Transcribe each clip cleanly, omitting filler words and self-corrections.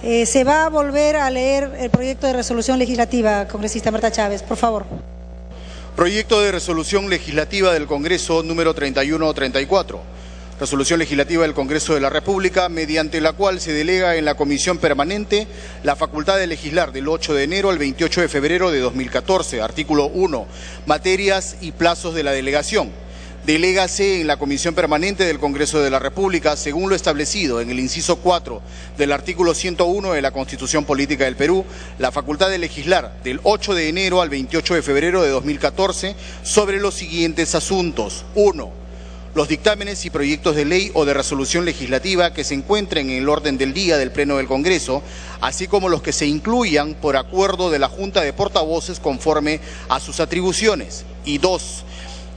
Se va a volver a leer el proyecto de resolución legislativa, congresista Marta Chávez, por favor. Proyecto de resolución legislativa del Congreso número 3134. Resolución legislativa del Congreso de la República, mediante la cual se delega en la Comisión Permanente la facultad de legislar del 8 de enero al 28 de febrero de 2014. Artículo 1. Materias y plazos de la delegación. Delégase en la Comisión Permanente del Congreso de la República, según lo establecido en el inciso 4 del artículo 101 de la Constitución Política del Perú, la facultad de legislar del 8 de enero al 28 de febrero de 2014 sobre los siguientes asuntos. 1. Los dictámenes y proyectos de ley o de resolución legislativa que se encuentren en el orden del día del Pleno del Congreso, así como los que se incluyan por acuerdo de la Junta de Portavoces conforme a sus atribuciones. Y 2.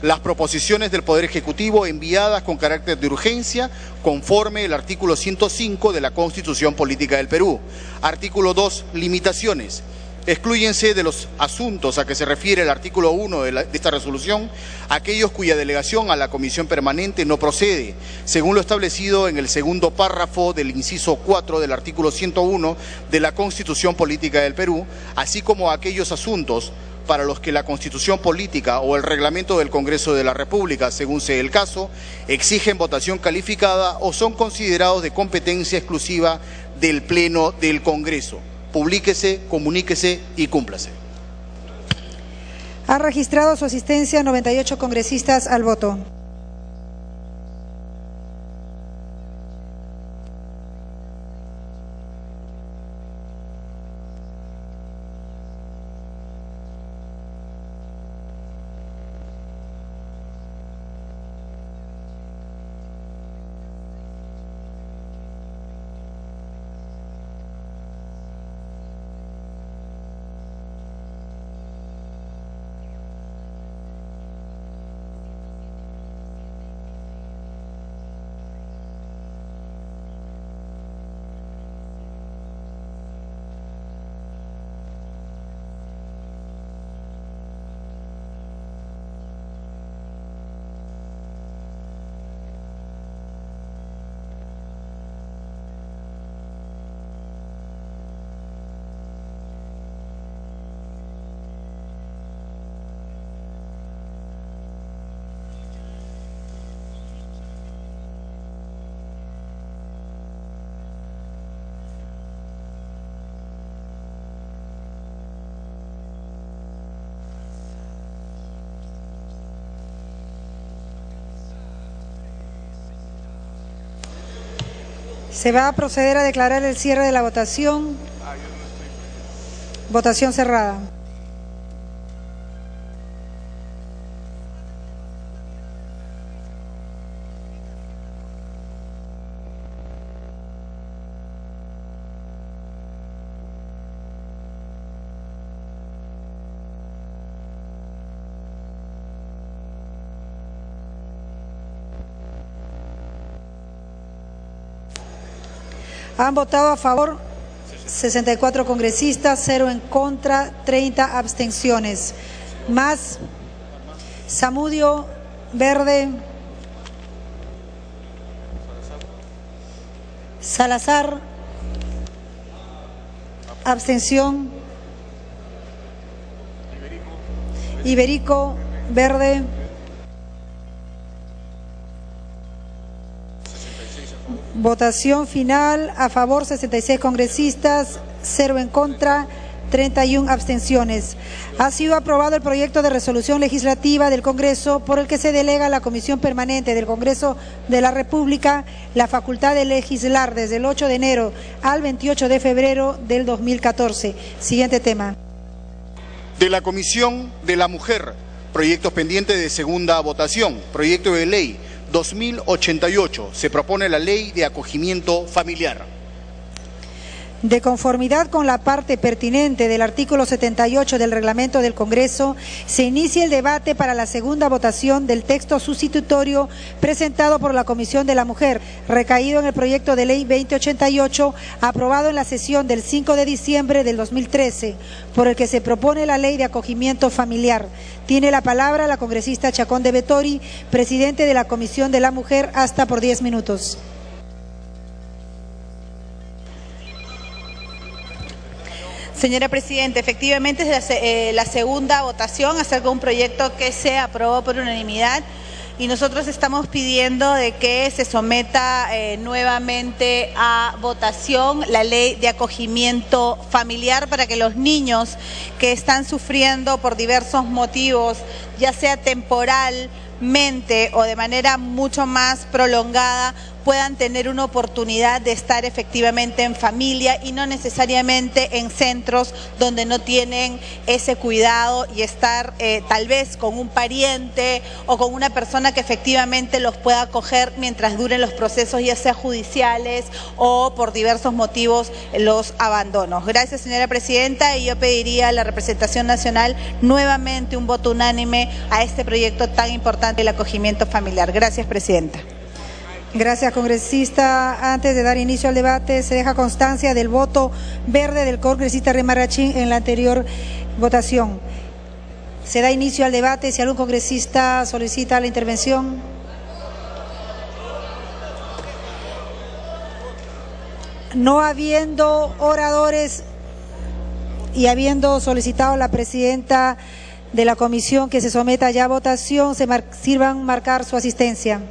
Las proposiciones del Poder Ejecutivo enviadas con carácter de urgencia conforme el artículo 105 de la Constitución Política del Perú. Artículo 2. Limitaciones. Exclúyense de los asuntos a que se refiere el artículo 1 de esta resolución aquellos cuya delegación a la Comisión Permanente no procede, según lo establecido en el segundo párrafo del inciso 4 del artículo 101 de la Constitución Política del Perú, así como aquellos asuntos para los que la Constitución Política o el Reglamento del Congreso de la República, según sea el caso, exigen votación calificada o son considerados de competencia exclusiva del Pleno del Congreso. Publíquese, comuníquese y cúmplase. Ha registrado su asistencia 98 congresistas al voto. Se va a proceder a declarar el cierre de la votación. Votación cerrada. Han votado a favor 64 congresistas, 0 en contra, 30 abstenciones. Más Zamudio, Verde, Salazar, abstención, Iberico, Verde, votación final, a favor 66 congresistas, 0 en contra, 31 abstenciones. Ha sido aprobado el proyecto de resolución legislativa del Congreso por el que se delega a la Comisión Permanente del Congreso de la República la facultad de legislar desde el 8 de enero al 28 de febrero del 2014. Siguiente tema. De la Comisión de la Mujer, proyectos pendientes de segunda votación. Proyecto de ley 2088. Se propone la ley de acogimiento familiar. De conformidad con la parte pertinente del artículo 78 del reglamento del Congreso, se inicia el debate para la segunda votación del texto sustitutorio presentado por la Comisión de la Mujer, recaído en el proyecto de ley 2088, aprobado en la sesión del 5 de diciembre del 2013, por el que se propone la ley de acogimiento familiar. Tiene la palabra la congresista Chacón de Vettori, presidente de la Comisión de la Mujer, hasta por 10 minutos. Señora Presidenta, efectivamente es la segunda votación acerca de un proyecto que se aprobó por unanimidad y nosotros estamos pidiendo de que se someta nuevamente a votación la ley de acogimiento familiar para que los niños que están sufriendo por diversos motivos, ya sea temporalmente o de manera mucho más prolongada, puedan tener una oportunidad de estar efectivamente en familia y no necesariamente en centros donde no tienen ese cuidado y estar tal vez con un pariente o con una persona que efectivamente los pueda acoger mientras duren los procesos, ya sea judiciales o por diversos motivos los abandonos. Gracias, señora Presidenta, y yo pediría a la representación nacional nuevamente un voto unánime a este proyecto tan importante del acogimiento familiar. Gracias, Presidenta. Gracias, congresista. Antes de dar inicio al debate, se deja constancia del voto verde del congresista Remarachín en la anterior votación. Se da inicio al debate. Si algún congresista solicita la intervención. No habiendo oradores y habiendo solicitado la presidenta de la comisión que se someta ya a votación, sirvan marcar su asistencia.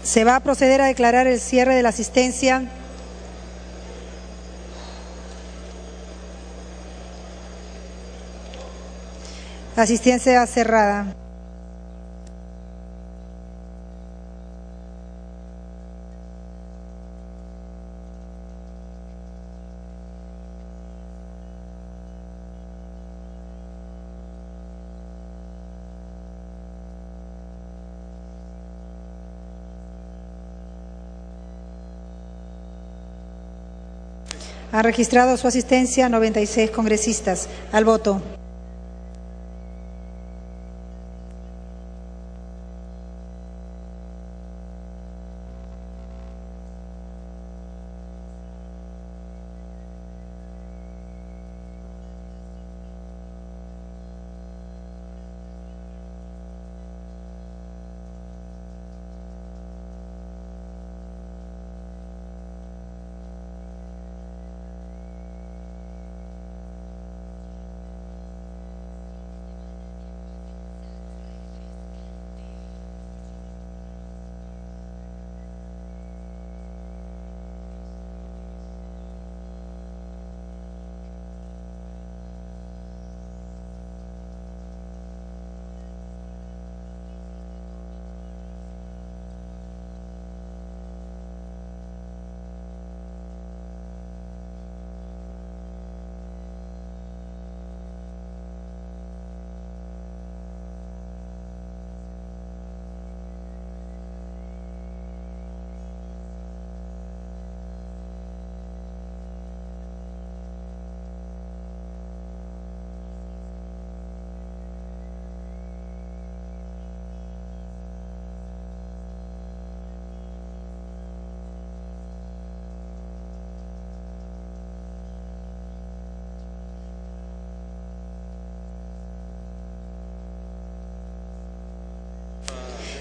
Se va a proceder a declarar el cierre de la asistencia. La asistencia cerrada. Han registrado su asistencia 96 congresistas al voto.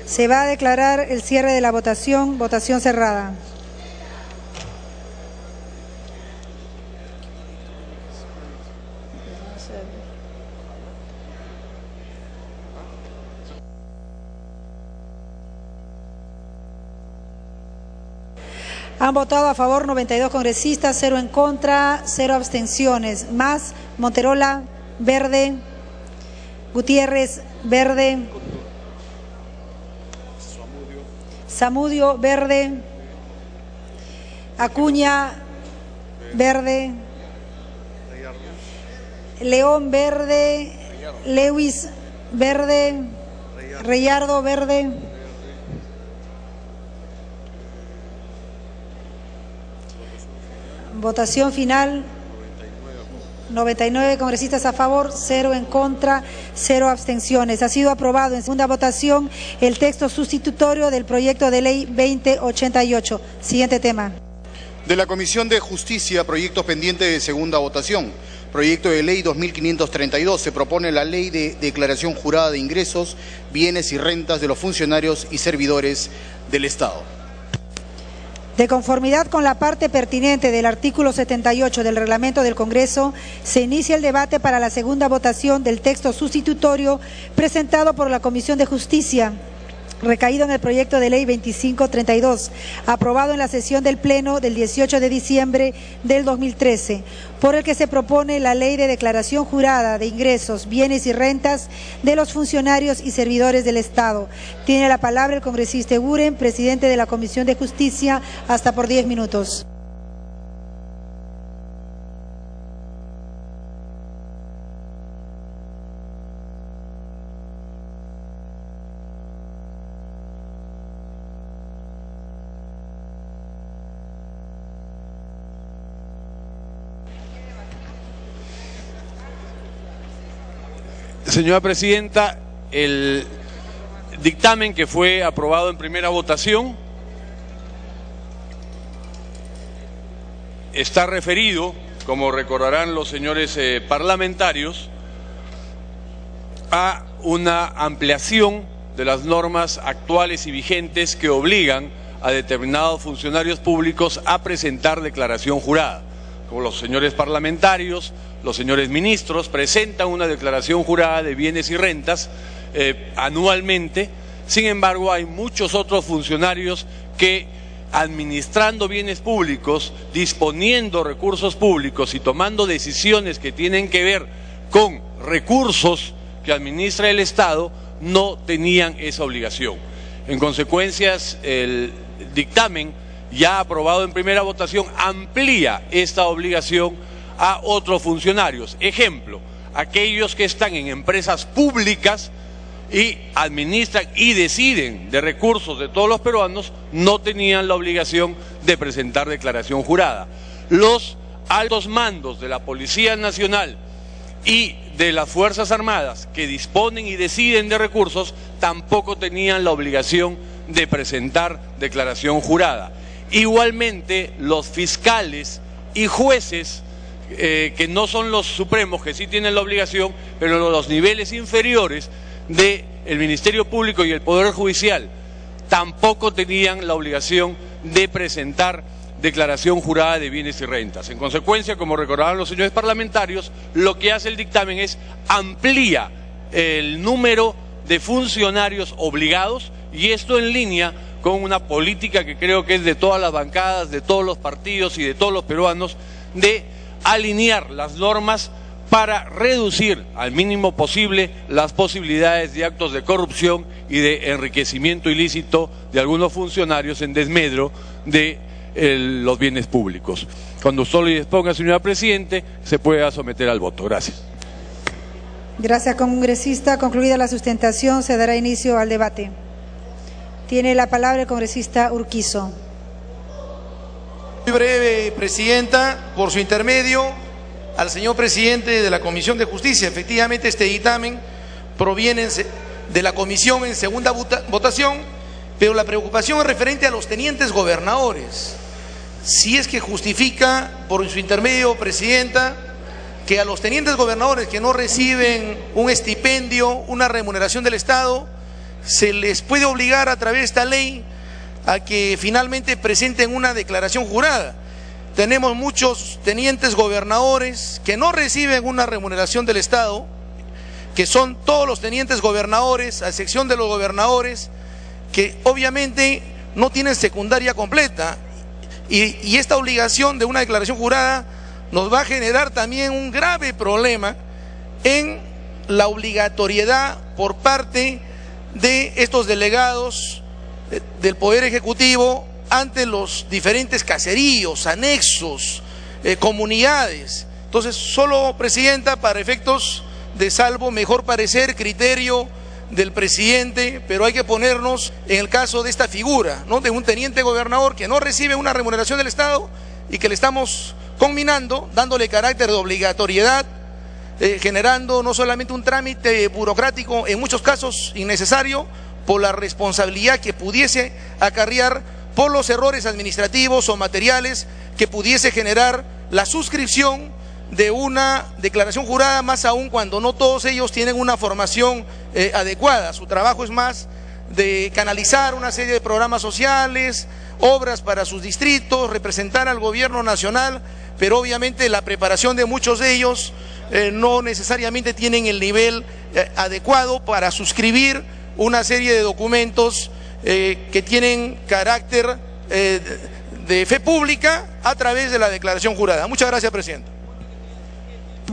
Se va a declarar el cierre de la votación. Votación cerrada. Han votado a favor 92 congresistas, 0 en contra, 0 abstenciones. Más, Monterola, verde. Gutiérrez, verde. Zamudio, verde. Acuña, verde. León, verde. Lewis, verde. Reyardo, verde. Votación final. 99 congresistas a favor, 0 en contra, 0 abstenciones. Ha sido aprobado en segunda votación el texto sustitutorio del proyecto de ley 2088. Siguiente tema. De la Comisión de Justicia, proyectos pendientes de segunda votación. Proyecto de ley 2532. Se propone la ley de declaración jurada de ingresos, bienes y rentas de los funcionarios y servidores del Estado. De conformidad con la parte pertinente del artículo 78 del reglamento del Congreso, se inicia el debate para la segunda votación del texto sustitutorio presentado por la Comisión de Justicia, recaído en el proyecto de ley 2532, aprobado en la sesión del Pleno del 18 de diciembre del 2013, por el que se propone la ley de declaración jurada de ingresos, bienes y rentas de los funcionarios y servidores del Estado. Tiene la palabra el congresista Eguren, presidente de la Comisión de Justicia, hasta por 10 minutos. Señora Presidenta, el dictamen que fue aprobado en primera votación está referido, como recordarán los señores parlamentarios, a una ampliación de las normas actuales y vigentes que obligan a determinados funcionarios públicos a presentar declaración jurada. Como los señores parlamentarios, los señores ministros presentan una declaración jurada de bienes y rentas anualmente. Sin embargo, hay muchos otros funcionarios que, administrando bienes públicos, disponiendo recursos públicos y tomando decisiones que tienen que ver con recursos que administra el Estado, no tenían esa obligación. En consecuencia, el dictamen ya aprobado en primera votación amplía esta obligación a otros funcionarios. Ejemplo, aquellos que están en empresas públicas y administran y deciden de recursos de todos los peruanos, no tenían la obligación de presentar declaración jurada. Los altos mandos de la Policía Nacional y de las Fuerzas Armadas que disponen y deciden de recursos tampoco tenían la obligación de presentar declaración jurada. Igualmente, los fiscales y jueces que no son los supremos, que sí tienen la obligación, pero los niveles inferiores del Ministerio Público y el Poder Judicial tampoco tenían la obligación de presentar declaración jurada de bienes y rentas. En consecuencia, como recordaban los señores parlamentarios, lo que hace el dictamen es amplía el número de funcionarios obligados, y esto en línea con una política que creo que es de todas las bancadas, de todos los partidos y de todos los peruanos, de alinear las normas para reducir al mínimo posible las posibilidades de actos de corrupción y de enriquecimiento ilícito de algunos funcionarios en desmedro de los bienes públicos. Cuando usted lo disponga, señora Presidente, se pueda someter al voto. Gracias. Gracias, congresista. Concluida la sustentación, se dará inicio al debate. Tiene la palabra el congresista Urquizo. Muy breve, Presidenta, por su intermedio, al señor presidente de la Comisión de Justicia. Efectivamente, este dictamen proviene de la Comisión en segunda votación, pero la preocupación es referente a los tenientes gobernadores. Si es que justifica, por su intermedio, Presidenta, que a los tenientes gobernadores que no reciben un estipendio, una remuneración del Estado, se les puede obligar a través de esta ley a que finalmente presenten una declaración jurada. Tenemos muchos tenientes gobernadores que no reciben una remuneración del Estado, que son todos los tenientes gobernadores, a excepción de los gobernadores, que obviamente no tienen secundaria completa, Y esta obligación de una declaración jurada nos va a generar también un grave problema en la obligatoriedad por parte de estos delegados del Poder Ejecutivo ante los diferentes caseríos, anexos, comunidades. Entonces, solo, Presidenta, para efectos de salvo, mejor parecer, criterio del presidente, pero hay que ponernos en el caso de esta figura, ¿no?, de un teniente gobernador que no recibe una remuneración del Estado y que le estamos conminando, dándole carácter de obligatoriedad, generando no solamente un trámite burocrático, en muchos casos innecesario, por la responsabilidad que pudiese acarrear por los errores administrativos o materiales que pudiese generar la suscripción de una declaración jurada, más aún cuando no todos ellos tienen una formación adecuada. Su trabajo es más de canalizar una serie de programas sociales, obras para sus distritos, representar al gobierno nacional, pero obviamente la preparación de muchos de ellos no necesariamente tienen el nivel adecuado para suscribir una serie de documentos que tienen carácter de fe pública a través de la declaración jurada. Muchas gracias, Presidenta.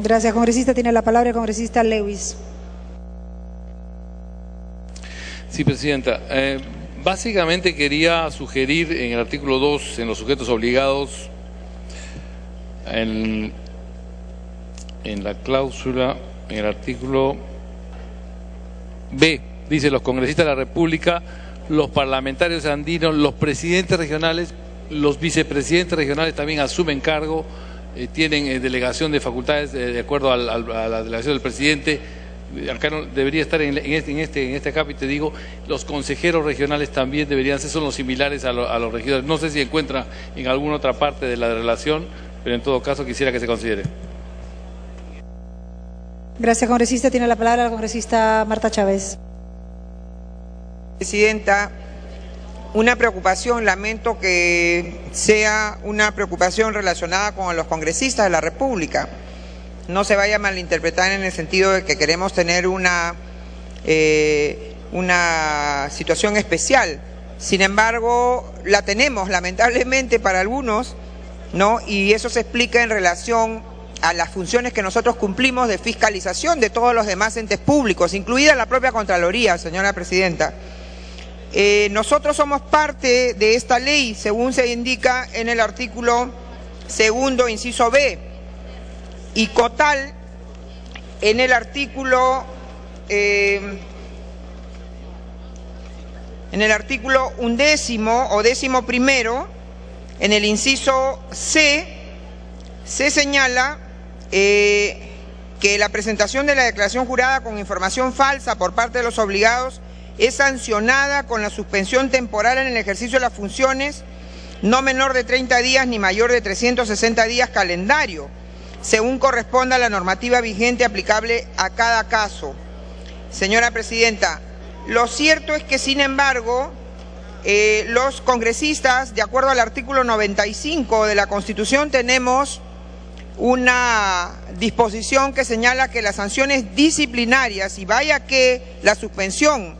Gracias, congresista. Tiene la palabra el congresista Lewis. Sí, Presidenta. Básicamente quería sugerir en el artículo 2, en los sujetos obligados, en la cláusula, en el artículo B, dice: los congresistas de la República, los parlamentarios andinos, los presidentes regionales, los vicepresidentes regionales también asumen cargo, tienen delegación de facultades de acuerdo a la delegación del presidente. Acá no, debería estar en este acápite, digo, los consejeros regionales también deberían ser, son los similares a los regidores. No sé si encuentra en alguna otra parte de la relación, pero en todo caso quisiera que se considere. Gracias, congresista. Tiene la palabra la congresista Marta Chávez. Presidenta, una preocupación, lamento que sea una preocupación relacionada con los congresistas de la República. No se vaya a malinterpretar en el sentido de que queremos tener una situación especial. Sin embargo, la tenemos lamentablemente para algunos, ¿no? Y eso se explica en relación a las funciones que nosotros cumplimos de fiscalización de todos los demás entes públicos, incluida la propia Contraloría, señora Presidenta. Nosotros somos parte de esta ley, según se indica en el artículo 2, inciso B, y COTAL en el artículo 11º o 11º, en el inciso C, se señala que la presentación de la declaración jurada con información falsa por parte de los obligados es sancionada con la suspensión temporal en el ejercicio de las funciones, no menor de 30 días ni mayor de 360 días calendario, según corresponda a la normativa vigente aplicable a cada caso. Señora Presidenta, lo cierto es que, sin embargo, los congresistas, de acuerdo al artículo 95 de la Constitución, tenemos una disposición que señala que las sanciones disciplinarias, y vaya que la suspensión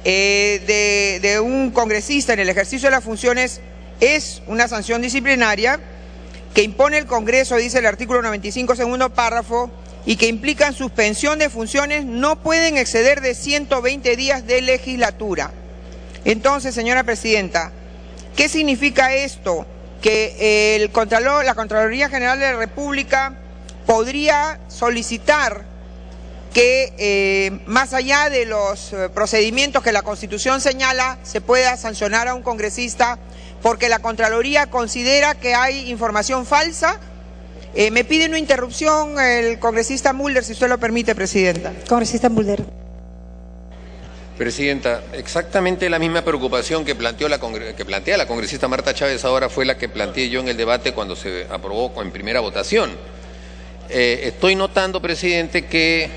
de un congresista en el ejercicio de las funciones es una sanción disciplinaria que impone el Congreso, dice el artículo 95, segundo párrafo, y que implican suspensión de funciones, no pueden exceder de 120 días de legislatura. Entonces, señora Presidenta, ¿qué significa esto? Que la Contraloría General de la República podría solicitar que más allá de los procedimientos que la Constitución señala, se pueda sancionar a un congresista porque la Contraloría considera que hay información falsa. Me pide una interrupción el congresista Mulder, si usted lo permite, Presidenta. Congresista Mulder. Presidenta, exactamente la misma preocupación que plantea la congresista Marta Chávez ahora fue la que planteé yo en el debate cuando se aprobó en primera votación. Estoy notando, Presidenta, que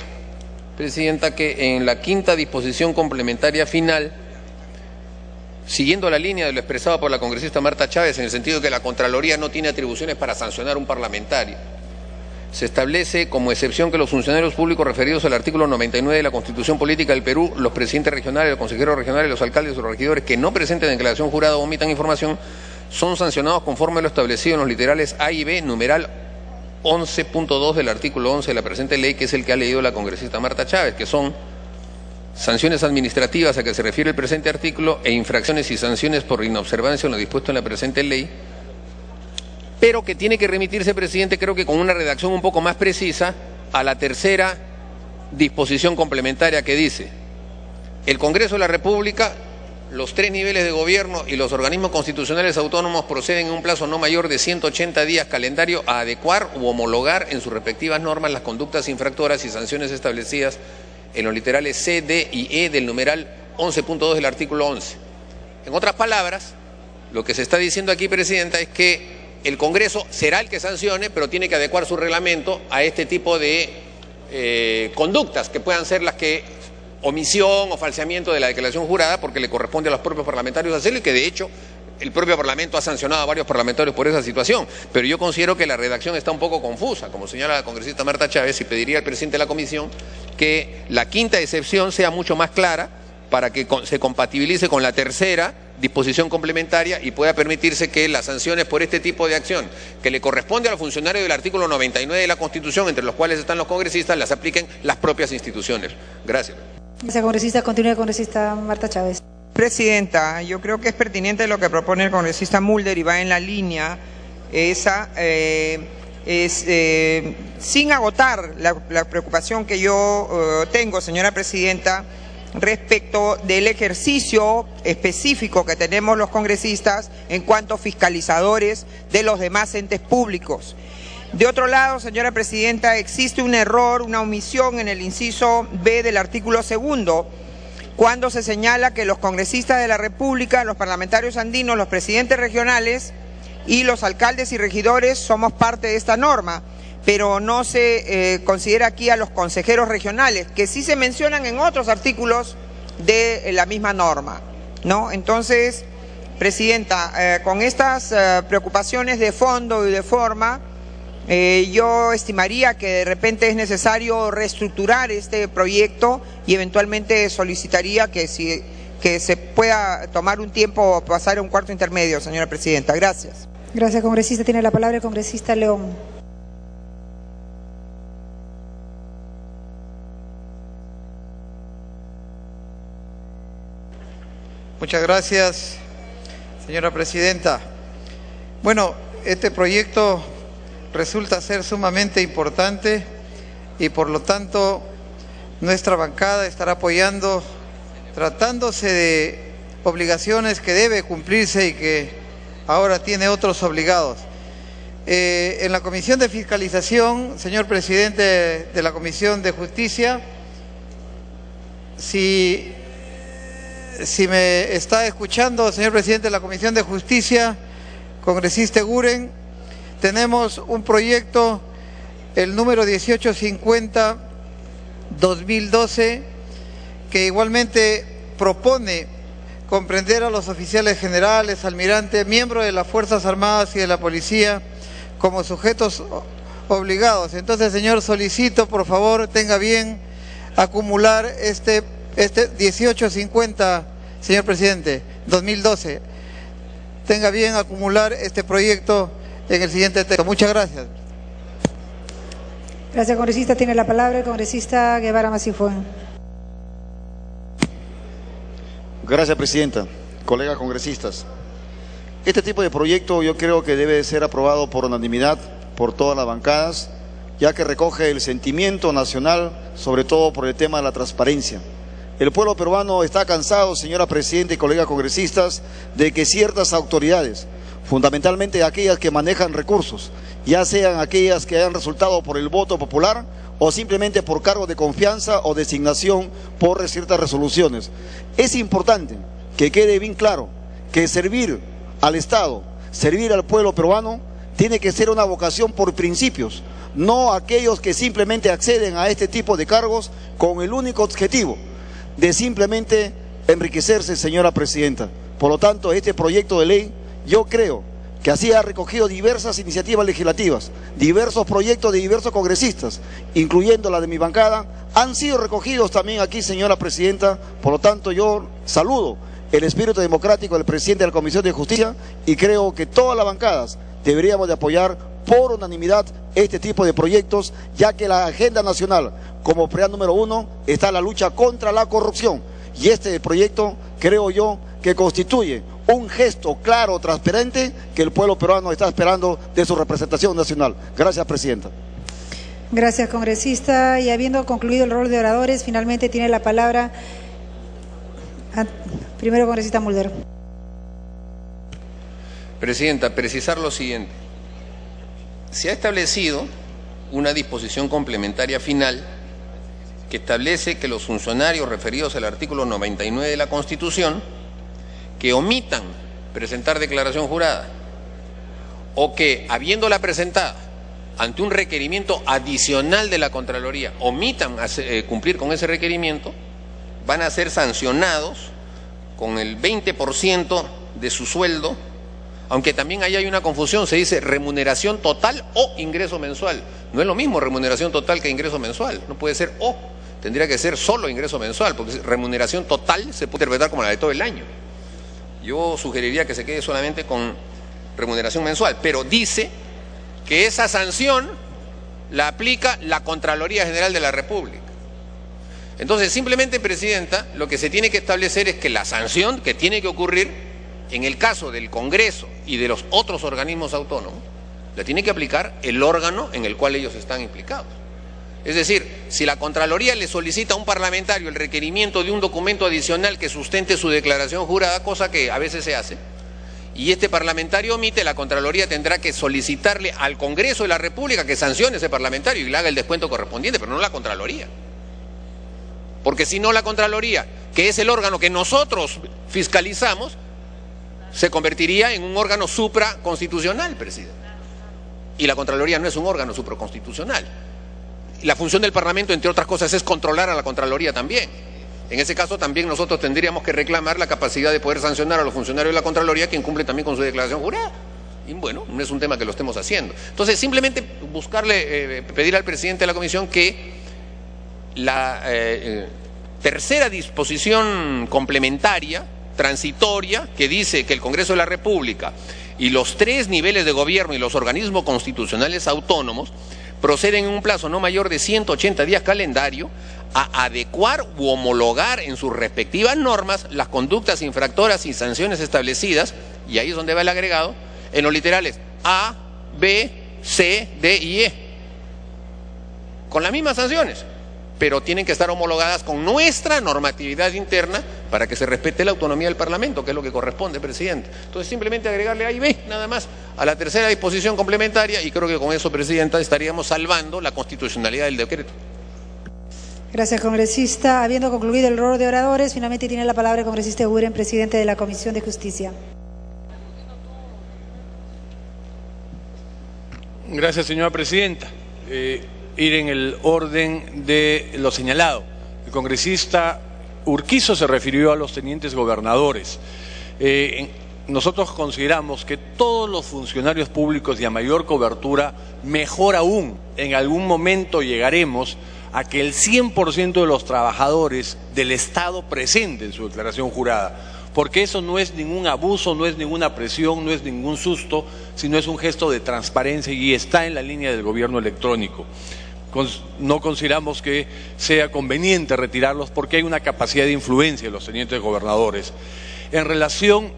en la quinta disposición complementaria final, siguiendo la línea de lo expresado por la congresista Marta Chávez, en el sentido de que la Contraloría no tiene atribuciones para sancionar a un parlamentario, se establece como excepción que los funcionarios públicos referidos al artículo 99 de la Constitución Política del Perú, los presidentes regionales, los consejeros regionales, los alcaldes o los regidores que no presenten declaración jurada o omitan información, son sancionados conforme a lo establecido en los literales A y B, numeral 11.2 del artículo 11 de la presente ley, que es el que ha leído la congresista Marta Chávez, que son sanciones administrativas a que se refiere el presente artículo e infracciones y sanciones por inobservancia en lo dispuesto en la presente ley, pero que tiene que remitirse, presidente, creo que con una redacción un poco más precisa, a la tercera disposición complementaria que dice: el Congreso de la República, los 3 niveles de gobierno y los organismos constitucionales autónomos proceden en un plazo no mayor de 180 días calendario a adecuar u homologar en sus respectivas normas las conductas infractoras y sanciones establecidas en los literales C, D y E del numeral 11.2 del artículo 11. En otras palabras, lo que se está diciendo aquí, presidenta, es que el Congreso será el que sancione, pero tiene que adecuar su reglamento a este tipo de conductas, que puedan ser las que omisión o falseamiento de la declaración jurada, porque le corresponde a los propios parlamentarios hacerlo, y que de hecho el propio Parlamento ha sancionado a varios parlamentarios por esa situación. Pero yo considero que la redacción está un poco confusa, como señala la congresista Marta Chávez, y pediría al presidente de la comisión que la quinta excepción sea mucho más clara para que se compatibilice con la tercera disposición complementaria y pueda permitirse que las sanciones por este tipo de acción que le corresponde al funcionario del artículo 99 de la Constitución, entre los cuales están los congresistas, las apliquen las propias instituciones. Gracias. Gracias, congresista. Continúe, congresista Marta Chávez. Presidenta, yo creo que es pertinente lo que propone el congresista Mulder y va en la línea esa, sin agotar la preocupación que yo tengo, señora presidenta, respecto del ejercicio específico que tenemos los congresistas en cuanto fiscalizadores de los demás entes públicos. De otro lado, señora presidenta, existe un error, una omisión en el inciso B del artículo 2, cuando se señala que los congresistas de la República, los parlamentarios andinos, los presidentes regionales y los alcaldes y regidores somos parte de esta norma, pero no se considera aquí a los consejeros regionales, que sí se mencionan en otros artículos de la misma norma, ¿no? Entonces, presidenta, con estas preocupaciones de fondo y de forma, yo estimaría que de repente es necesario reestructurar este proyecto y eventualmente solicitaría que se pueda tomar un tiempo, pasar a un cuarto intermedio, señora presidenta. Gracias. Gracias, congresista. Tiene la palabra el congresista León. Muchas gracias, señora presidenta. Bueno, este proyecto resulta ser sumamente importante y por lo tanto nuestra bancada estará apoyando, tratándose de obligaciones que debe cumplirse y que ahora tiene otros obligados. En la Comisión de Fiscalización, señor presidente de la Comisión de Justicia, si me está escuchando, señor presidente de la Comisión de Justicia, congresista Eguren, tenemos un proyecto, el número 1850-2012, que igualmente propone comprender a los oficiales generales, almirantes, miembros de las Fuerzas Armadas y de la Policía como sujetos obligados. Entonces, señor, solicito, por favor, tenga bien acumular este 1850, señor presidente, 2012. Tenga bien acumular este proyecto en el siguiente texto. Muchas gracias. Gracias, congresista. Tiene la palabra el congresista Guevara Masifuén. Gracias, presidenta. Colegas congresistas, este tipo de proyecto yo creo que debe ser aprobado por unanimidad por todas las bancadas, ya que recoge el sentimiento nacional, sobre todo por el tema de la transparencia. El pueblo peruano está cansado, señora presidenta y colegas congresistas, de que ciertas autoridades, fundamentalmente aquellas que manejan recursos, ya sean aquellas que hayan resultado por el voto popular o simplemente por cargo de confianza o designación por ciertas resoluciones. Es importante que quede bien claro que servir al Estado, servir al pueblo peruano, tiene que ser una vocación por principios, no aquellos que simplemente acceden a este tipo de cargos con el único objetivo de simplemente enriquecerse, señora presidenta. Por lo tanto, este proyecto de ley, yo creo que así ha recogido diversas iniciativas legislativas, diversos proyectos de diversos congresistas, incluyendo la de mi bancada, han sido recogidos también aquí, señora presidenta. Por lo tanto, yo saludo el espíritu democrático del presidente de la Comisión de Justicia y creo que todas las bancadas deberíamos de apoyar por unanimidad este tipo de proyectos, ya que la agenda nacional, como prioridad número 1, está la lucha contra la corrupción. Y este proyecto, creo yo, que constituye un gesto claro, transparente, que el pueblo peruano está esperando de su representación nacional. Gracias, presidenta. Gracias, congresista. Y habiendo concluido el rol de oradores, finalmente tiene la palabra primero congresista Mulder. Presidenta, precisar lo siguiente. Se ha establecido una disposición complementaria final que establece que los funcionarios referidos al artículo 99 de la Constitución que omitan presentar declaración jurada o que, habiéndola presentada ante un requerimiento adicional de la Contraloría, omitan cumplir con ese requerimiento, van a ser sancionados con el 20% de su sueldo, aunque también ahí hay una confusión, se dice remuneración total o ingreso mensual. No es lo mismo remuneración total que ingreso mensual, no puede ser o, tendría que ser solo ingreso mensual, porque remuneración total se puede interpretar como la de todo el año. Yo sugeriría que se quede solamente con remuneración mensual, pero dice que esa sanción la aplica la Contraloría General de la República. Entonces, simplemente, presidenta, lo que se tiene que establecer es que la sanción que tiene que ocurrir en el caso del Congreso y de los otros organismos autónomos, la tiene que aplicar el órgano en el cual ellos están implicados. Es decir, si la Contraloría le solicita a un parlamentario el requerimiento de un documento adicional que sustente su declaración jurada, cosa que a veces se hace, y este parlamentario omite, la Contraloría tendrá que solicitarle al Congreso de la República que sancione a ese parlamentario y le haga el descuento correspondiente, pero no la Contraloría. Porque si no, la Contraloría, que es el órgano que nosotros fiscalizamos, se convertiría en un órgano supraconstitucional, presidente. Y la Contraloría no es un órgano supraconstitucional. La función del Parlamento, entre otras cosas, es controlar a la Contraloría también. En ese caso también nosotros tendríamos que reclamar la capacidad de poder sancionar a los funcionarios de la Contraloría que incumplen también con su declaración jurada. Y bueno, no es un tema que lo estemos haciendo. Entonces, simplemente pedir al presidente de la Comisión que la tercera disposición complementaria, transitoria, que dice que el Congreso de la República y los 3 niveles de gobierno y los organismos constitucionales autónomos proceden en un plazo no mayor de 180 días calendario a adecuar u homologar en sus respectivas normas las conductas infractoras y sanciones establecidas, y ahí es donde va el agregado, en los literales A, B, C, D y E, con las mismas sanciones, pero tienen que estar homologadas con nuestra normatividad interna para que se respete la autonomía del Parlamento, que es lo que corresponde, presidente. Entonces, simplemente agregarle A y B, nada más, a la tercera disposición complementaria, y creo que con eso, presidenta, estaríamos salvando la constitucionalidad del decreto. Gracias, congresista. Habiendo concluido el rol de oradores, finalmente tiene la palabra el congresista Eguren, presidente de la Comisión de Justicia. Gracias, señora presidenta. Ir en el orden de lo señalado. El congresista Urquizo se refirió a los tenientes gobernadores. Nosotros consideramos que todos los funcionarios públicos y a mayor cobertura, mejor aún, en algún momento llegaremos a que el 100% de los trabajadores del Estado presenten su declaración jurada, porque eso no es ningún abuso, no es ninguna presión, no es ningún susto, sino es un gesto de transparencia y está en la línea del gobierno electrónico. No consideramos que sea conveniente retirarlos porque hay una capacidad de influencia de los tenientes gobernadores. En relación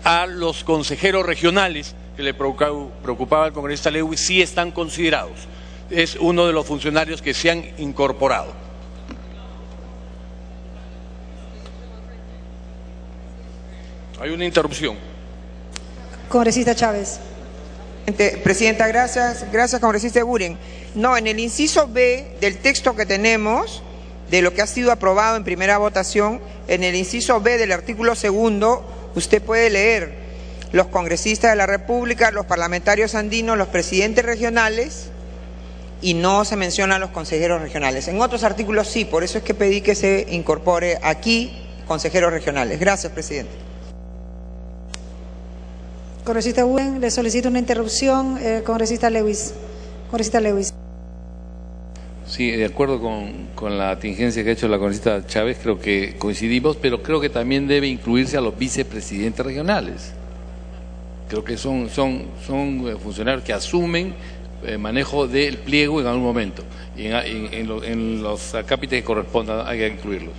a los consejeros regionales que le preocupaba al congresista Lewis, sí están considerados. Es uno de los funcionarios que se han incorporado. Hay una interrupción. Congresista Chávez. Presidenta, gracias. Gracias, congresista Eguren. No, en el inciso B del texto que tenemos, de lo que ha sido aprobado en primera votación, en el inciso B del artículo 2, usted puede leer los congresistas de la República, los parlamentarios andinos, los presidentes regionales, y no se mencionan los consejeros regionales. En otros artículos sí, por eso es que pedí que se incorpore aquí consejeros regionales. Gracias, presidente. Congresista Eguren, le solicito una interrupción. Congresista Lewis. Congresista Lewis. Sí, de acuerdo con la tingencia que ha hecho la congresista Chávez, creo que coincidimos, pero creo que también debe incluirse a los vicepresidentes regionales. Creo que son funcionarios que asumen el manejo del pliego en algún momento. Y en los acápites que correspondan hay que incluirlos.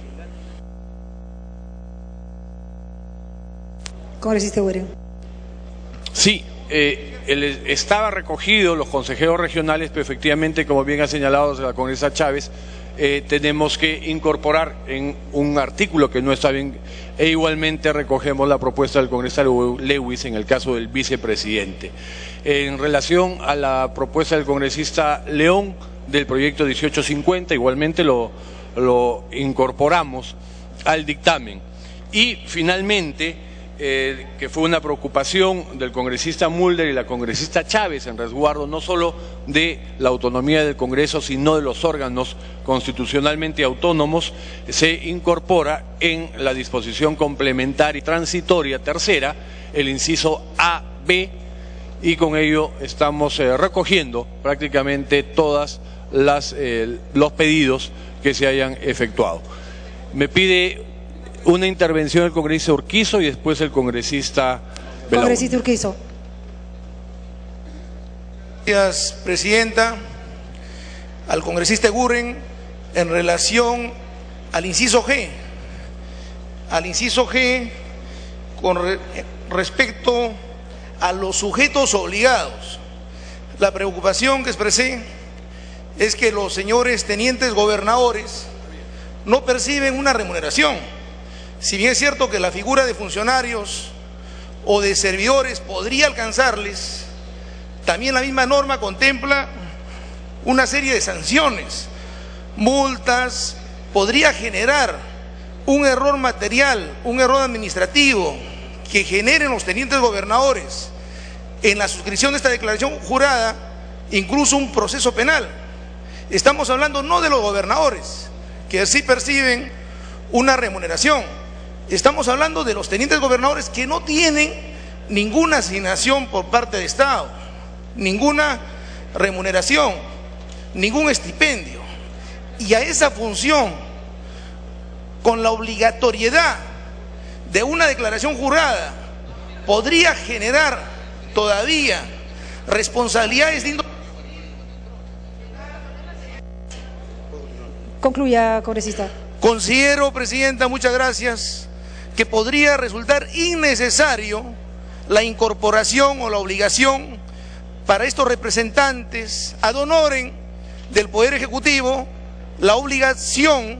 Congresista Guren. Sí, estaba recogido los consejeros regionales, pero efectivamente, como bien ha señalado la congresista Chávez, tenemos que incorporar en un artículo que no está bien, e igualmente recogemos la propuesta del congresista Lewis en el caso del vicepresidente. En relación a la propuesta del congresista León del proyecto 1850, igualmente lo incorporamos al dictamen. Y finalmente, que fue una preocupación del congresista Mulder y la congresista Chávez en resguardo no solo de la autonomía del Congreso, sino de los órganos constitucionalmente autónomos, se incorpora en la disposición complementaria y transitoria tercera el inciso A, B, y con ello estamos recogiendo prácticamente todas los pedidos que se hayan efectuado. Me pide una intervención del congresista Urquizo y después el congresista Belaúnde. Congresista Urquizo. Gracias, presidenta. Al congresista Guren, en relación al inciso G. Al inciso G, con respecto a los sujetos obligados. La preocupación que expresé es que los señores tenientes gobernadores no perciben una remuneración. Si bien es cierto que la figura de funcionarios o de servidores podría alcanzarles, también la misma norma contempla una serie de sanciones, multas, podría generar un error material, un error administrativo que generen los tenientes gobernadores en la suscripción de esta declaración jurada, incluso un proceso penal. Estamos hablando no de los gobernadores, que sí perciben una remuneración. Estamos hablando de los tenientes gobernadores que no tienen ninguna asignación por parte del Estado, ninguna remuneración, ningún estipendio. Y a esa función, con la obligatoriedad de una declaración jurada, podría generar todavía responsabilidades de índole. Concluya, congresista. Considero, presidenta, muchas gracias, que podría resultar innecesario la incorporación o la obligación para estos representantes ad honorem del Poder Ejecutivo, la obligación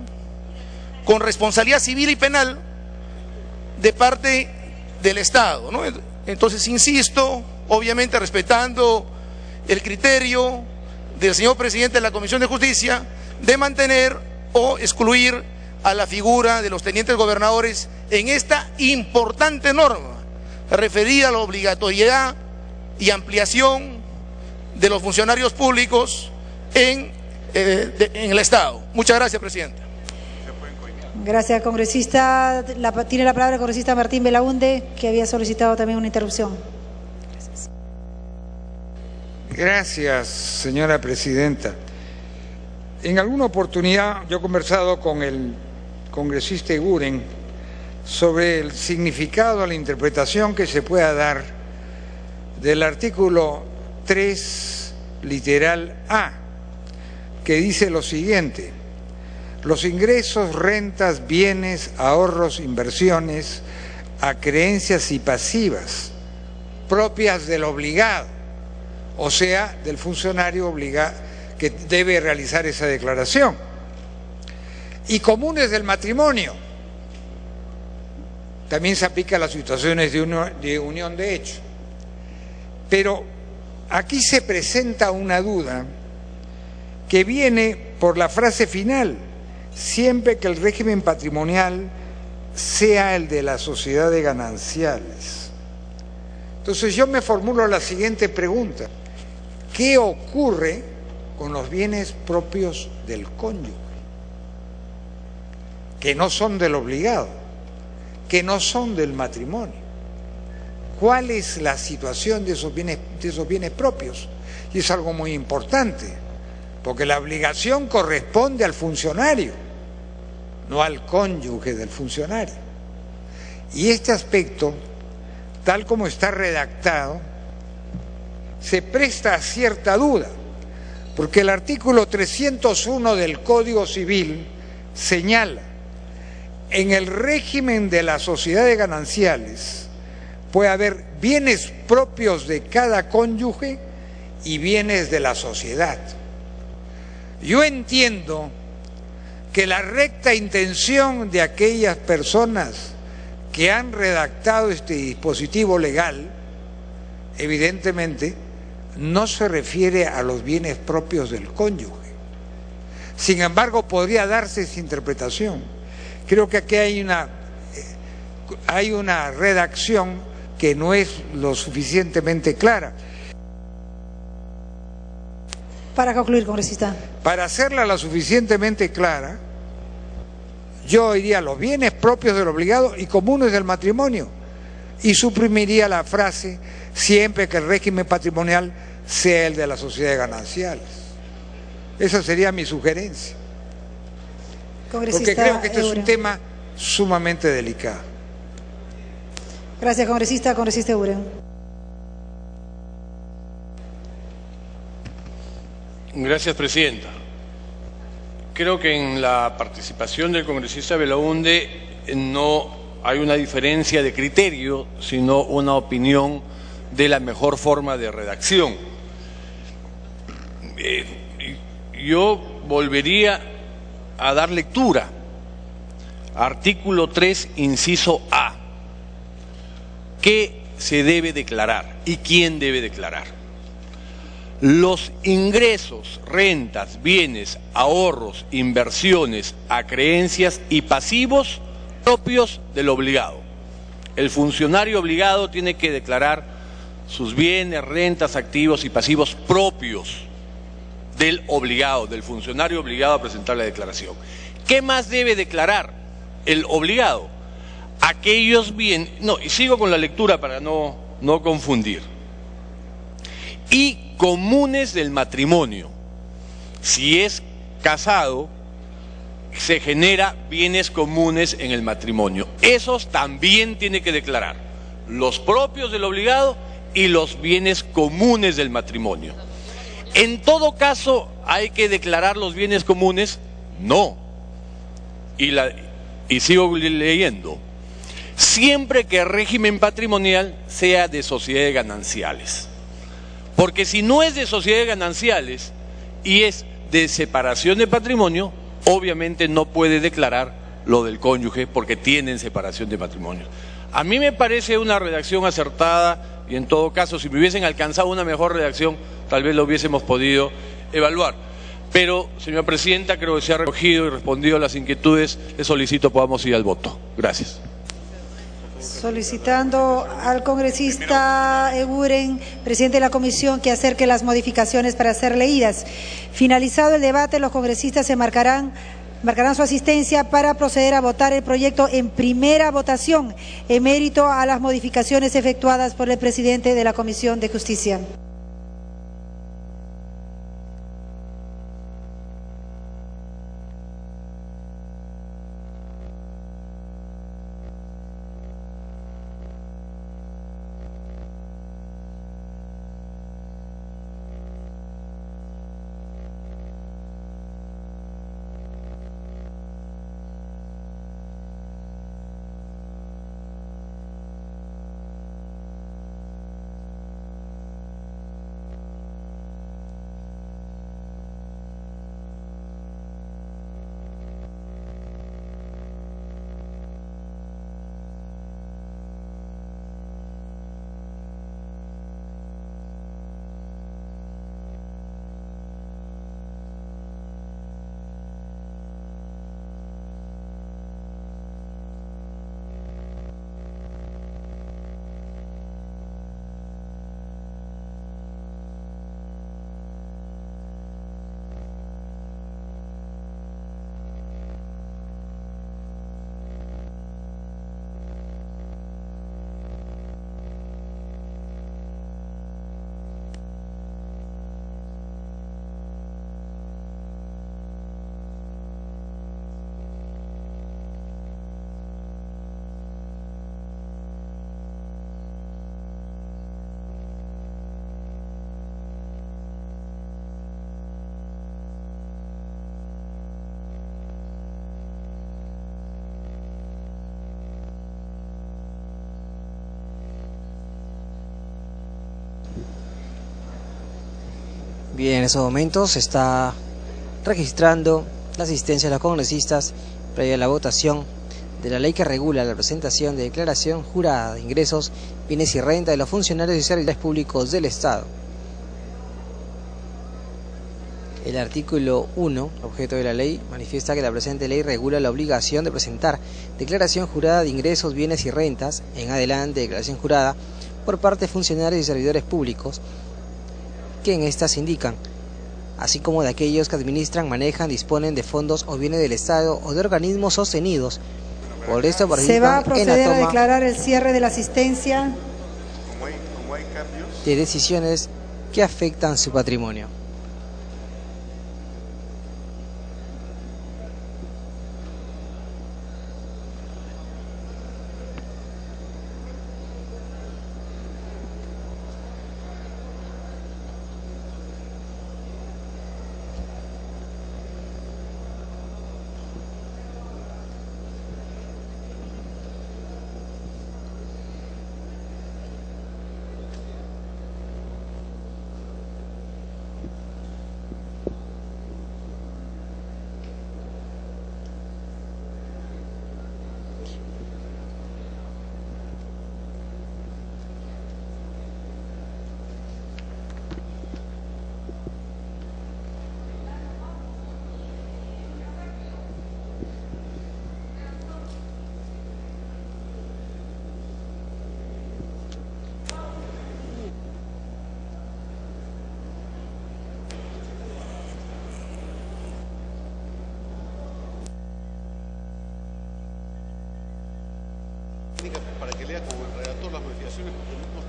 con responsabilidad civil y penal de parte del Estado, ¿no? Entonces, insisto, obviamente respetando el criterio del señor presidente de la Comisión de Justicia, de mantener o excluir a la figura de los tenientes gobernadores en esta importante norma referida a la obligatoriedad y ampliación de los funcionarios públicos en el Estado. Muchas gracias, presidenta. Gracias, congresista. Tiene la palabra el congresista Martín Belaúnde, que había solicitado también una interrupción. Gracias, señora presidenta. En alguna oportunidad yo he conversado con el congresista Guren sobre el significado, la interpretación que se pueda dar del artículo 3, literal A, que dice lo siguiente: los ingresos, rentas, bienes, ahorros, inversiones, acreencias y pasivas propias del obligado, o sea, del funcionario obligado que debe realizar esa declaración, y comunes del matrimonio. También se aplica a las situaciones de unión de hecho. Pero aquí se presenta una duda que viene por la frase final: siempre que el régimen patrimonial sea el de la sociedad de gananciales. Entonces yo me formulo la siguiente pregunta: ¿qué ocurre con los bienes propios del cónyuge, que no son del obligado, que no son del matrimonio? ¿Cuál es la situación de esos bienes propios? Y es algo muy importante, porque la obligación corresponde al funcionario, no al cónyuge del funcionario. Y este aspecto, tal como está redactado, se presta a cierta duda, porque el artículo 301 del Código Civil señala: en el régimen de las sociedades gananciales puede haber bienes propios de cada cónyuge y bienes de la sociedad. Yo entiendo que la recta intención de aquellas personas que han redactado este dispositivo legal, evidentemente, no se refiere a los bienes propios del cónyuge. Sin embargo, podría darse esa interpretación. Creo que aquí hay una redacción que no es lo suficientemente clara. Para concluir, congresista. Para hacerla lo suficientemente clara, yo diría los bienes propios del obligado y comunes del matrimonio, y suprimiría la frase siempre que el régimen patrimonial sea el de las sociedades gananciales. Esa sería mi sugerencia. Congresista porque creo que este Eguren. es un tema sumamente delicado. Gracias, congresista. Congresista Eguren. Gracias, presidenta. Creo que en la participación del congresista Belaunde no hay una diferencia de criterio, sino una opinión de la mejor forma de redacción. Yo volvería a dar lectura. Artículo 3, inciso A. ¿Qué se debe declarar y quién debe declarar? Los ingresos, rentas, bienes, ahorros, inversiones, acreencias y pasivos propios del obligado. El funcionario obligado tiene que declarar sus bienes, rentas, activos y pasivos propios del obligado, del funcionario obligado a presentar la declaración. ¿Qué más debe declarar el obligado? Aquellos bienes, y sigo con la lectura para no confundir. Y comunes del matrimonio. Si es casado, se genera bienes comunes en el matrimonio. Esos también tiene que declarar, los propios del obligado y los bienes comunes del matrimonio. En todo caso, ¿hay que declarar los bienes comunes? No. Y sigo leyendo. Siempre que el régimen patrimonial sea de sociedades gananciales. Porque si no es de sociedades gananciales y es de separación de patrimonio, obviamente no puede declarar lo del cónyuge porque tienen separación de patrimonio. A mí me parece una redacción acertada y en todo caso, si me hubiesen alcanzado una mejor redacción, tal vez lo hubiésemos podido evaluar. Pero, señora presidenta, creo que se ha recogido y respondido a las inquietudes. Le solicito podamos ir al voto. Gracias. Solicitando al congresista Eguren, presidente de la comisión, que acerque las modificaciones para ser leídas. Finalizado el debate, los congresistas marcarán su asistencia para proceder a votar el proyecto en primera votación, en mérito a las modificaciones efectuadas por el presidente de la Comisión de Justicia. Bien, en estos momentos se está registrando la asistencia de los congresistas previa a la votación de la ley que regula la presentación de declaración jurada de ingresos, bienes y renta de los funcionarios y servidores públicos del Estado. El artículo 1, objeto de la ley, manifiesta que la presente ley regula la obligación de presentar declaración jurada de ingresos, bienes y rentas, en adelante declaración jurada, por parte de funcionarios y servidores públicos, que en estas indican, así como de aquellos que administran, manejan, disponen de fondos o bienes del Estado o de organismos sostenidos. Por esto se va a proceder a declarar el cierre de la asistencia de decisiones que afectan su patrimonio.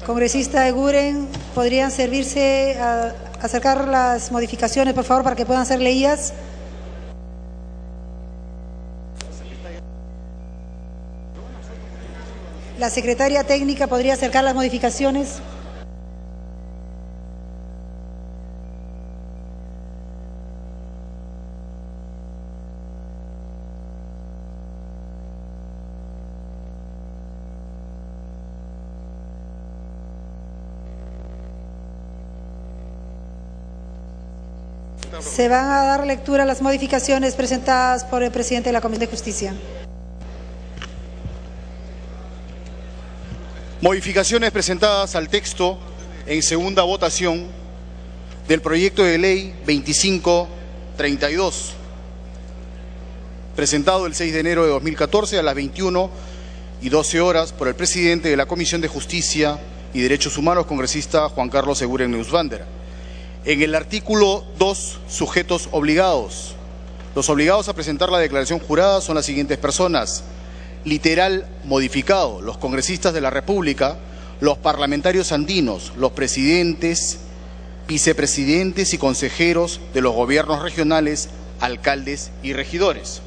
Congresista Eguren, ¿podrían servirse a acercar las modificaciones, por favor, para que puedan ser leídas? La secretaria técnica podría acercar las modificaciones. Se van a dar lectura a las modificaciones presentadas por el presidente de la Comisión de Justicia. Modificaciones presentadas al texto en segunda votación del proyecto de ley 2532, presentado el 6 de enero de 2014 a las 21:12 horas por el presidente de la Comisión de Justicia y Derechos Humanos, congresista Juan Carlos Eguren Neusvander. En el artículo 2, sujetos obligados. Los obligados a presentar la declaración jurada son las siguientes personas. Literal modificado: los congresistas de la República, los parlamentarios andinos, los presidentes, vicepresidentes y consejeros de los gobiernos regionales, alcaldes y regidores.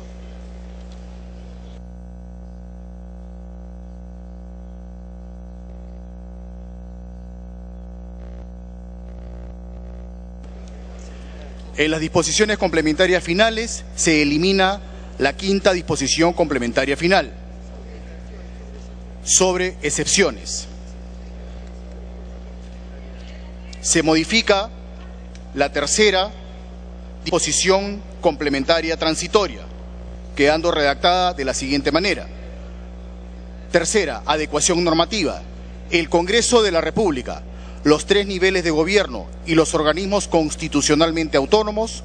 En las disposiciones complementarias finales se elimina la quinta disposición complementaria final sobre excepciones. Se modifica la tercera disposición complementaria transitoria, quedando redactada de la siguiente manera. Tercera, adecuación normativa. El Congreso de la República, los tres niveles de gobierno y los organismos constitucionalmente autónomos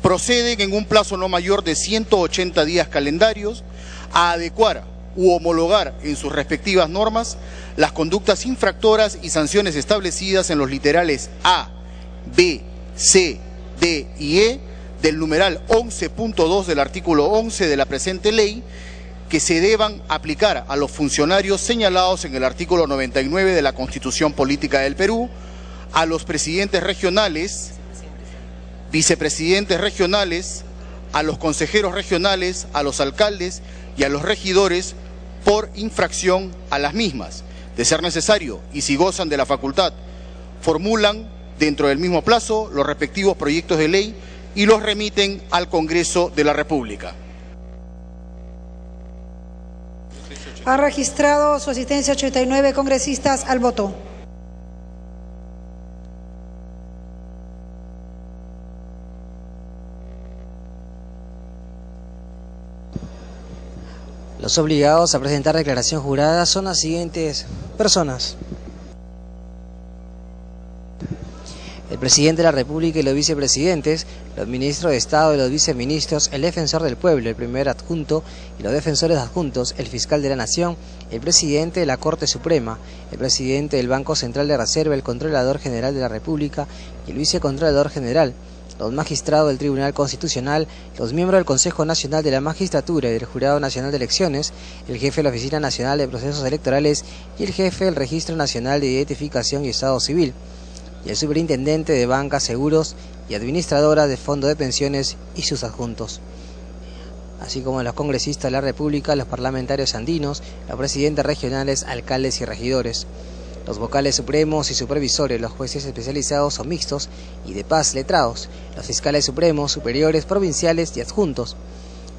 proceden en un plazo no mayor de 180 días calendarios a adecuar u homologar en sus respectivas normas las conductas infractoras y sanciones establecidas en los literales A, B, C, D y E del numeral 11.2 del artículo 11 de la presente ley, que se deban aplicar a los funcionarios señalados en el artículo 99 de la Constitución Política del Perú, a los presidentes regionales, vicepresidentes regionales, a los consejeros regionales, a los alcaldes y a los regidores por infracción a las mismas. De ser necesario, y si gozan de la facultad, formulan dentro del mismo plazo los respectivos proyectos de ley y los remiten al Congreso de la República. Ha registrado su asistencia 89 congresistas al voto. Los obligados a presentar declaración jurada son las siguientes personas: el presidente de la República y los vicepresidentes, los ministros de Estado y los viceministros, el defensor del pueblo, el primer adjunto y los defensores adjuntos, el fiscal de la Nación, el presidente de la Corte Suprema, el presidente del Banco Central de Reserva, el Controlador General de la República y el Vicecontrolador General, los magistrados del Tribunal Constitucional, los miembros del Consejo Nacional de la Magistratura y del Jurado Nacional de Elecciones, el jefe de la Oficina Nacional de Procesos Electorales y el jefe del Registro Nacional de Identificación y Estado Civil, y el superintendente de bancas, seguros y administradora de fondos de pensiones y sus adjuntos, así como los congresistas de la República, los parlamentarios andinos, los presidentes regionales, alcaldes y regidores, los vocales supremos y supervisores, los jueces especializados o mixtos y de paz letrados, los fiscales supremos, superiores, provinciales y adjuntos,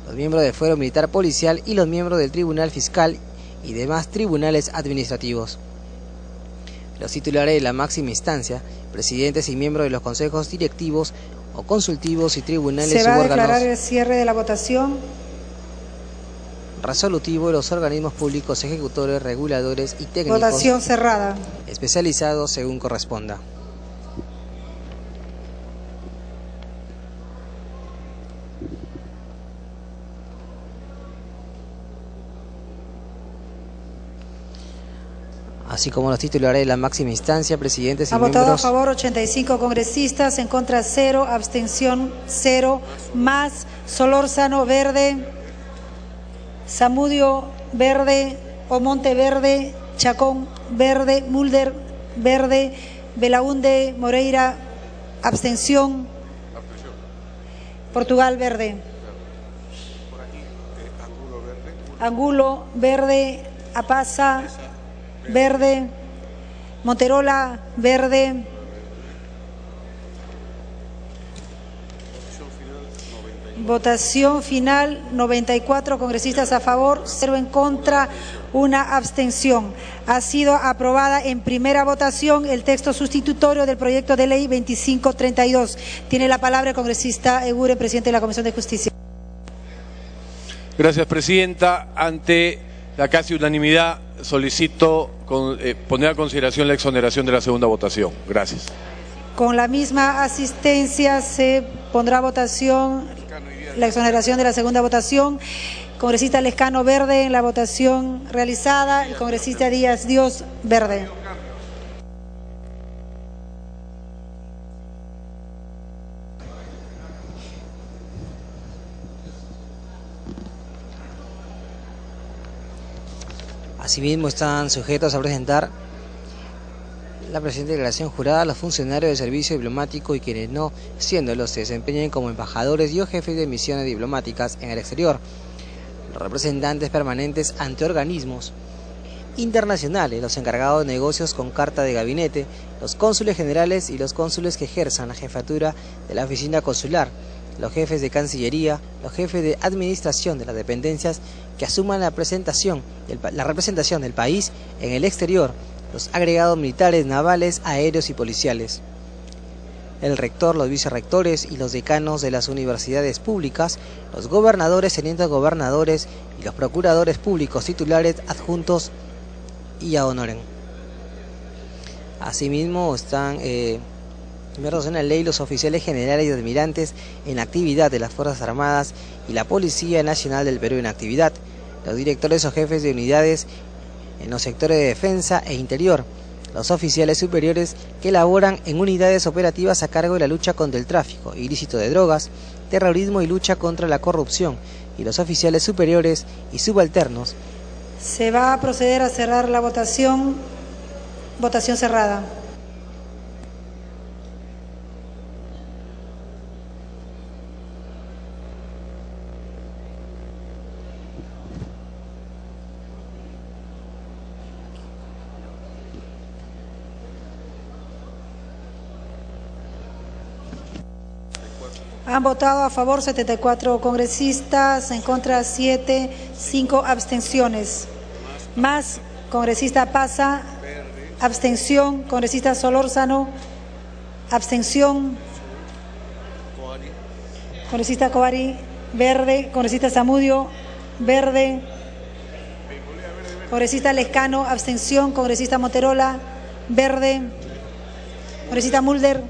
los miembros del Fuero Militar Policial y los miembros del Tribunal Fiscal y demás tribunales administrativos. Los titulares de la máxima instancia, presidentes y miembros de los consejos directivos o consultivos y tribunales Se va a subórganos. declarar el cierre de la votación. Resolutivo de los organismos públicos ejecutores, reguladores y técnicos. Votación cerrada. Especializados según corresponda. Así como los titulares de la máxima instancia, presidentes y Ha miembros. votado a favor 85 congresistas, en contra 0, abstención 0, más Solórzano verde, Zamudio verde, Omonte verde, Chacón verde, Mulder verde, Belaúnde Moreira abstención, Portugal verde, Angulo verde, Apaza verde, Monterola verde, votación final 94 congresistas a favor, 0 en contra, 1 abstención. Ha sido aprobada en primera votación el texto sustitutorio del proyecto de ley 2532. Tiene la palabra el congresista Eguren, presidente de la Comisión de Justicia. Gracias, presidenta. Ante la casi unanimidad, solicito poner a consideración la exoneración de la segunda votación. Gracias. Con la misma asistencia se pondrá a votación la exoneración de la segunda votación. Congresista Lescano verde en la votación realizada, el congresista Díaz Dios verde. Asimismo están sujetos a presentar la presente declaración jurada a los funcionarios de servicio diplomático y quienes no, siendo los se desempeñen como embajadores y o jefes de misiones diplomáticas en el exterior, los representantes permanentes ante organismos internacionales, los encargados de negocios con carta de gabinete, los cónsules generales y los cónsules que ejerzan la jefatura de la oficina consular, los jefes de Cancillería, los jefes de administración de las dependencias que asuman la representación del país en el exterior, los agregados militares, navales, aéreos y policiales, el rector, los vicerrectores y los decanos de las universidades públicas, los gobernadores, tenientes gobernadores y los procuradores públicos titulares, adjuntos y ad honorem. Asimismo están inmersos en la ley los oficiales generales y almirantes en actividad de las Fuerzas Armadas y la Policía Nacional del Perú en actividad, los directores o jefes de unidades en los sectores de defensa e interior, los oficiales superiores que laboran en unidades operativas a cargo de la lucha contra el tráfico ilícito de drogas, terrorismo y lucha contra la corrupción, y los oficiales superiores y subalternos. Se va a proceder a cerrar la votación. Votación cerrada. Han votado a favor 74 congresistas, en contra 7, 5 abstenciones. Más congresista Paza, abstención, congresista Solórzano, abstención, congresista Coari, verde, congresista Zamudio, verde, Congresista Lescano, abstención. Congresista Monterola, verde. Congresista Mulder,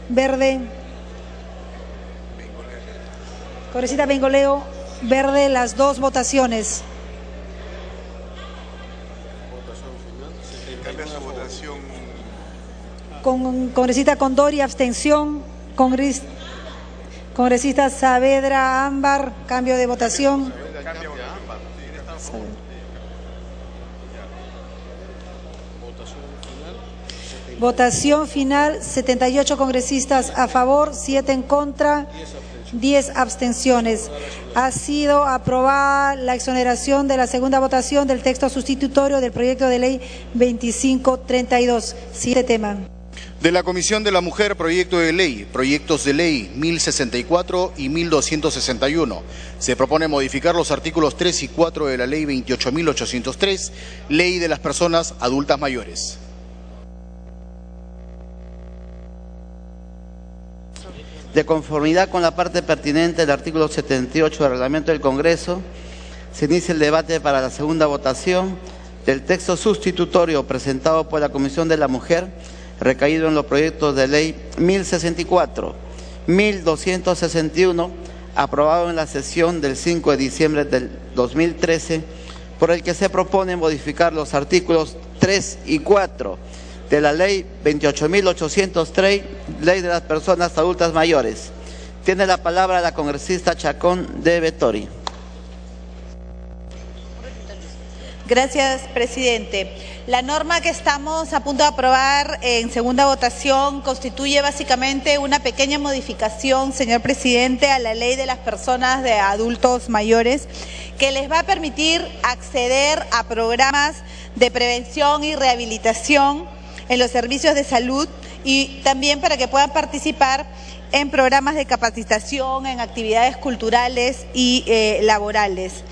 verde. Congresista Bengoleo, verde. Las dos votaciones. Congresista Condori, abstención. Congresista Saavedra Ámbar, cambio de votación. Votación final, 78 congresistas a favor, 7 en contra, 10 abstenciones. Ha sido aprobada la exoneración de la segunda votación del texto sustitutorio del proyecto de ley 2532. Siguiente tema. De la Comisión de la Mujer, proyectos de ley 1064 y 1261. Se propone modificar los artículos 3 y 4 de la ley 28.803, ley de las personas adultas mayores. De conformidad con la parte pertinente del artículo 78 del reglamento del Congreso, se inicia el debate para la segunda votación del texto sustitutorio presentado por la Comisión de la Mujer, recaído en los proyectos de ley 1064, 1261, aprobado en la sesión del 5 de diciembre del 2013, por el que se propone modificar los artículos 3 y 4 de la ley 28.803, ley de las personas adultas mayores. Tiene la palabra la congresista Chacón de Vettori. Gracias, presidente. La norma que estamos a punto de aprobar en segunda votación constituye básicamente una pequeña modificación, señor presidente, a la ley de las personas de adultos mayores, que les va a permitir acceder a programas de prevención y rehabilitación en los servicios de salud y también para que puedan participar en programas de capacitación, en actividades culturales y laborales.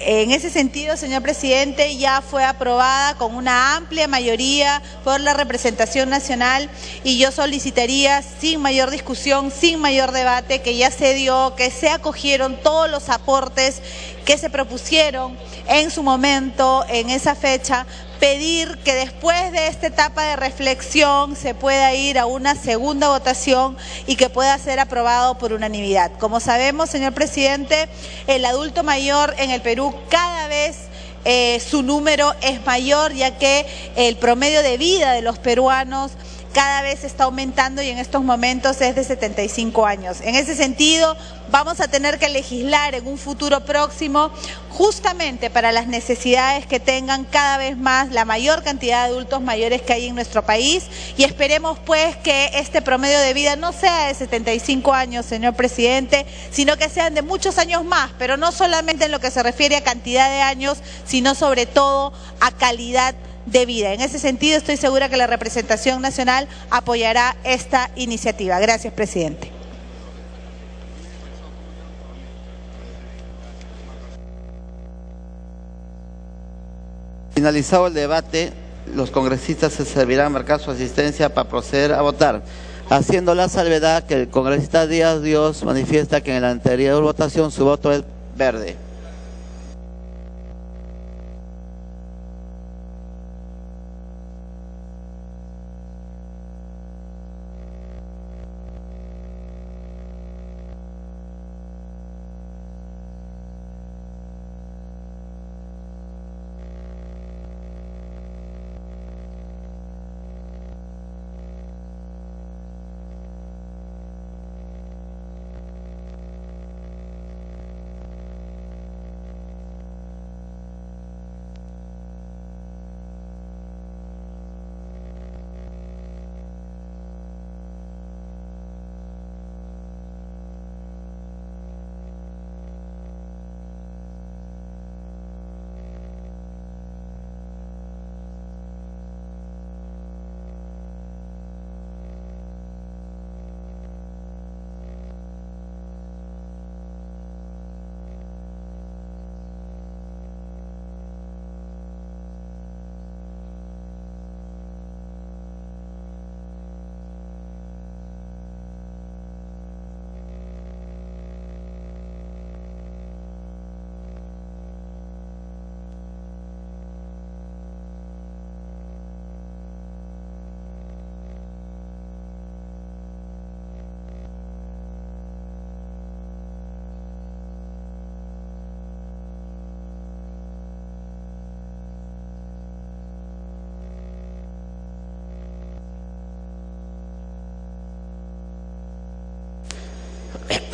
En ese sentido, señor presidente, ya fue aprobada con una amplia mayoría por la representación nacional y yo solicitaría sin mayor discusión, sin mayor debate, que ya se dio, que se acogieron todos los aportes que se propusieron en su momento, en esa fecha, pedir que después de esta etapa de reflexión se pueda ir a una segunda votación y que pueda ser aprobado por unanimidad. Como sabemos, señor presidente, el adulto mayor en el Perú cada vez su número es mayor, ya que el promedio de vida de los peruanos cada vez está aumentando y en estos momentos es de 75 años. En ese sentido, vamos a tener que legislar en un futuro próximo justamente para las necesidades que tengan cada vez más la mayor cantidad de adultos mayores que hay en nuestro país y esperemos pues que este promedio de vida no sea de 75 años, señor presidente, sino que sean de muchos años más, pero no solamente en lo que se refiere a cantidad de años, sino sobre todo a calidad de vida. En ese sentido, estoy segura que la representación nacional apoyará esta iniciativa. Gracias, presidente. Finalizado el debate, los congresistas se servirán marcar su asistencia para proceder a votar, haciendo la salvedad que el congresista Díaz Dios manifiesta que en la anterior votación su voto es verde.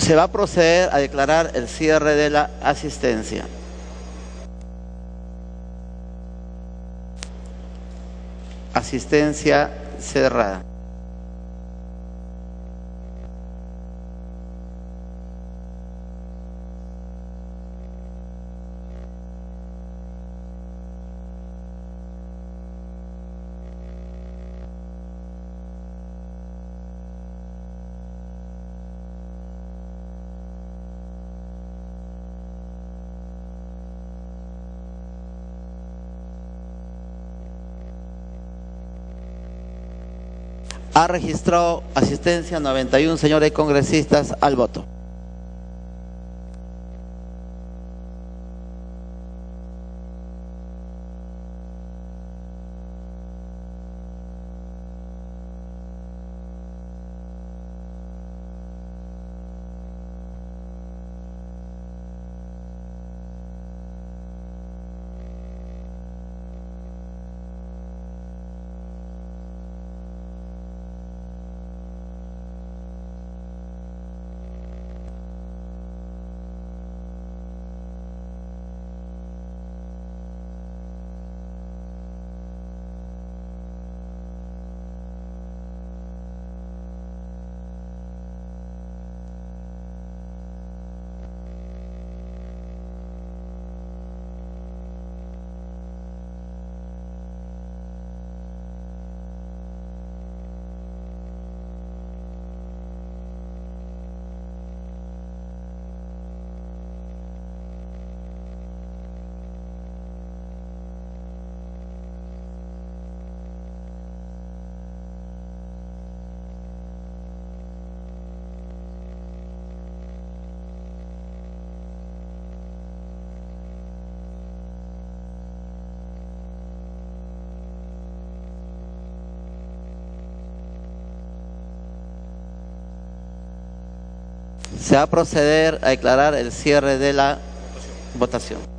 Se va a proceder a declarar el cierre de la asistencia. Asistencia cerrada. Ha registrado asistencia 91 señores congresistas al voto. Se va a proceder a declarar el cierre de la votación.